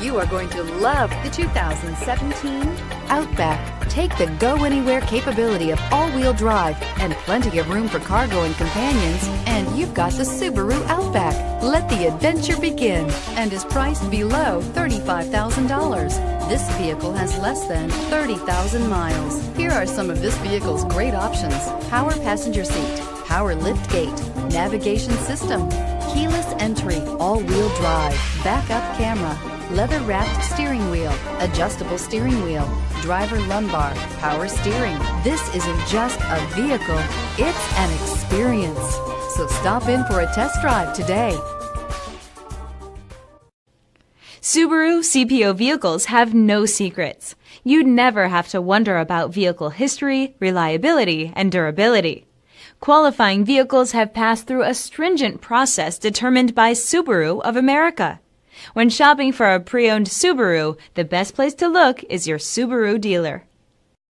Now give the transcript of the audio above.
You are going to love the 2017 Outback. Take the go-anywhere capability of all-wheel drive and plenty of room for cargo and companions, and you've got the Subaru Outback. Let the adventure begin, and is priced below $35,000. This vehicle has less than 30,000 miles. Here are some of this vehicle's great options: power passenger seat, power lift gate, navigation system, keyless entry, all-wheel drive, backup camera, leather-wrapped steering wheel, adjustable steering wheel, driver lumbar, power steering. This isn't just a vehicle, it's an experience. So stop in for a test drive today. Subaru CPO vehicles have no secrets. You never have to wonder about vehicle history, reliability, and durability. Qualifying vehicles have passed through a stringent process determined by Subaru of America. When shopping for a pre-owned Subaru, the best place to look is your Subaru dealer.